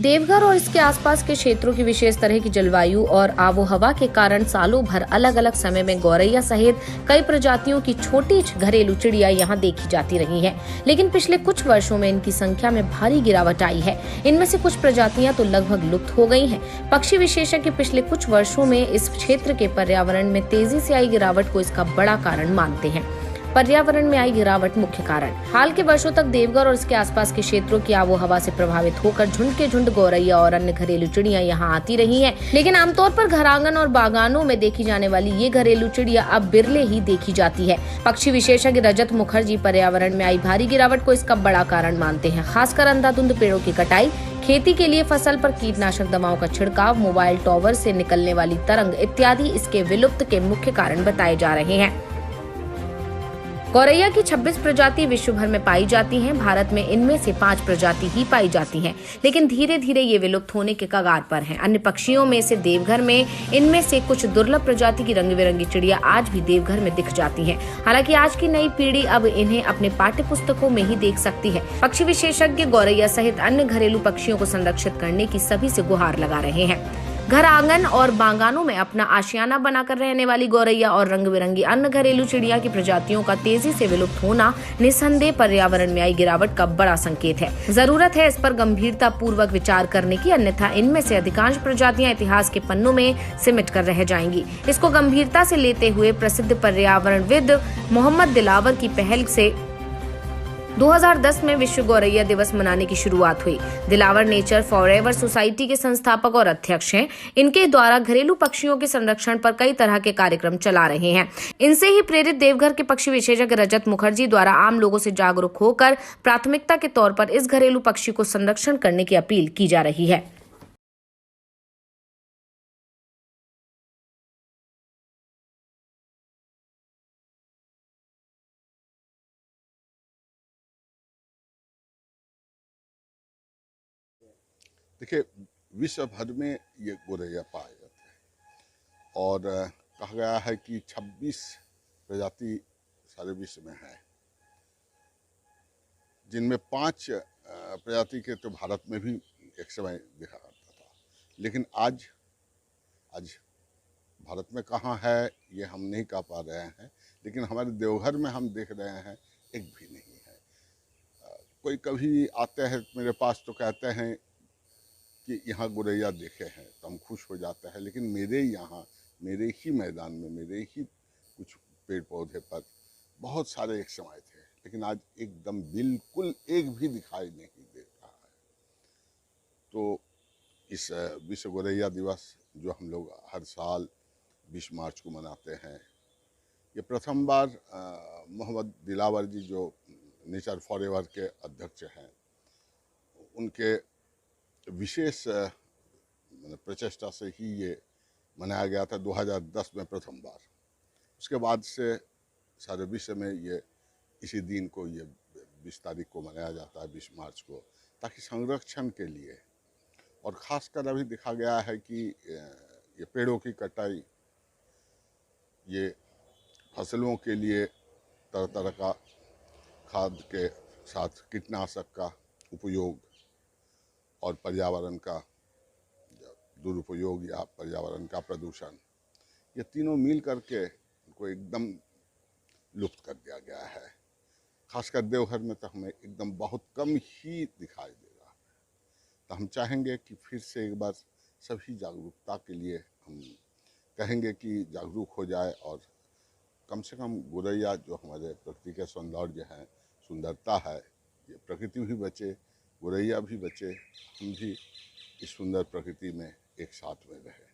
देवघर और इसके आसपास के क्षेत्रों की विशेष तरह की जलवायु और आबो हवा के कारण सालों भर अलग अलग समय में गौरैया सहित कई प्रजातियों की छोटी घरेलू चिड़िया यहाँ देखी जाती रही हैं। लेकिन पिछले कुछ वर्षों में इनकी संख्या में भारी गिरावट आई है। इनमें से कुछ प्रजातियां तो लगभग लुप्त हो गई हैं। पक्षी विशेषज्ञ पिछले कुछ वर्षों में इस क्षेत्र के पर्यावरण में तेजी से आई गिरावट को इसका बड़ा कारण मानते हैं। पर्यावरण में आई गिरावट मुख्य कारण। हाल के वर्षों तक देवघर और इसके आसपास के क्षेत्रों की आबो हवा से प्रभावित होकर झुंड के झुंड गौरैया और अन्य घरेलू चिड़िया यहाँ आती रही हैं। लेकिन आमतौर पर घर आंगन और बागानों में देखी जाने वाली ये घरेलू चिड़िया अब बिरले ही देखी जाती है। पक्षी विशेषज्ञ रजत मुखर्जी पर्यावरण में आई भारी गिरावट को इसका बड़ा कारण मानते हैं। खासकर अंधाधुंध पेड़ों की कटाई, खेती के लिए फसल पर कीटनाशक दवाओं का छिड़काव, मोबाइल टावर से निकलने वाली तरंग इत्यादि इसके विलुप्त के मुख्य कारण बताए जा रहे हैं। गौरैया की 26 प्रजाति विश्व भर में पाई जाती हैं। भारत में इनमें से 5 प्रजाति ही पाई जाती हैं, लेकिन धीरे धीरे ये विलुप्त होने के कगार पर हैं। अन्य पक्षियों में से देवघर में इनमें से कुछ दुर्लभ प्रजाति की रंग बिरंगी चिड़िया आज भी देवघर में दिख जाती हैं। हालांकि आज की नई पीढ़ी अब इन्हें अपने पाठ्य पुस्तकों में ही देख सकती है। पक्षी विशेषज्ञ गौरैया सहित अन्य घरेलू पक्षियों को संरक्षित करने की सभी से गुहार लगा रहे हैं। घर आंगन और बागानों में अपना आशियाना बनाकर रहने वाली गौरैया और रंग बिरंगी अन्य घरेलू चिड़िया की प्रजातियों का तेजी से विलुप्त होना निस्संदेह पर्यावरण में आई गिरावट का बड़ा संकेत है। जरूरत है इस पर गंभीरता पूर्वक विचार करने की, अन्यथा इनमें से अधिकांश प्रजातियां इतिहास के पन्नों में सिमट कर रह जाएंगी। इसको गंभीरता से लेते हुए प्रसिद्ध पर्यावरणविद मोहम्मद दिलावर की पहल से 2010 में विश्व गौरैया दिवस मनाने की शुरुआत हुई। दिलावर नेचर फॉरएवर सोसाइटी के संस्थापक और अध्यक्ष हैं। इनके द्वारा घरेलू पक्षियों के संरक्षण पर कई तरह के कार्यक्रम चला रहे हैं। इनसे ही प्रेरित देवघर के पक्षी विशेषज्ञ रजत मुखर्जी द्वारा आम लोगों से जागरूक होकर प्राथमिकता के तौर पर इस घरेलू पक्षी को संरक्षण करने की अपील की जा रही है। देखिए, विश्व भर में ये गौरैया पाए जाते हैं और कहा गया है कि 26 प्रजाति सारे विश्व में है, जिनमें 5 प्रजाति के तो भारत में भी एक समय देखा जाता था। लेकिन आज भारत में कहाँ है ये हम नहीं कह पा रहे हैं, लेकिन हमारे देवघर में हम देख रहे हैं एक भी नहीं है। कोई कभी आते हैं मेरे पास तो कहते हैं कि यहाँ गौरैया देखे हैं, तो हम खुश हो जाते हैं। लेकिन मेरे यहाँ, मेरे ही मैदान में, मेरे ही कुछ पेड़ पौधे पर बहुत सारे एक समय थे, लेकिन आज एकदम बिल्कुल एक भी दिखाई नहीं दे रहा है। तो इस विश्व गौरैया दिवस जो हम लोग हर साल 20 मार्च को मनाते हैं, ये प्रथम बार मोहम्मद दिलावर जी जो नेचर फॉरएवर के अध्यक्ष हैं, उनके विशेष प्रचेष्टा से ही ये मनाया गया था 2010 में प्रथम बार। उसके बाद से सारे विश्व में ये इसी दिन को, ये 20 तारीख को मनाया जाता है, 20 मार्च को, ताकि संरक्षण के लिए। और ख़ासकर अभी देखा गया है कि ये पेड़ों की कटाई, ये फसलों के लिए तरह तरह का खाद के साथ कीटनाशक का उपयोग और पर्यावरण का दुरुपयोग या पर्यावरण का प्रदूषण, ये तीनों मिल करके इनको एकदम लुप्त कर दिया गया है। खासकर देवघर में तो हमें एकदम बहुत कम ही दिखाई दे रहा है। तो हम चाहेंगे कि फिर से एक बार सभी जागरूकता के लिए हम कहेंगे कि जागरूक हो जाए और कम से कम गौरैया जो हमारे प्रकृति के सौंदर्य हैं, सुंदरता है, ये प्रकृति भी बचे, गौरैया भी बचे, हम भी इस सुंदर प्रकृति में एक साथ में रहे।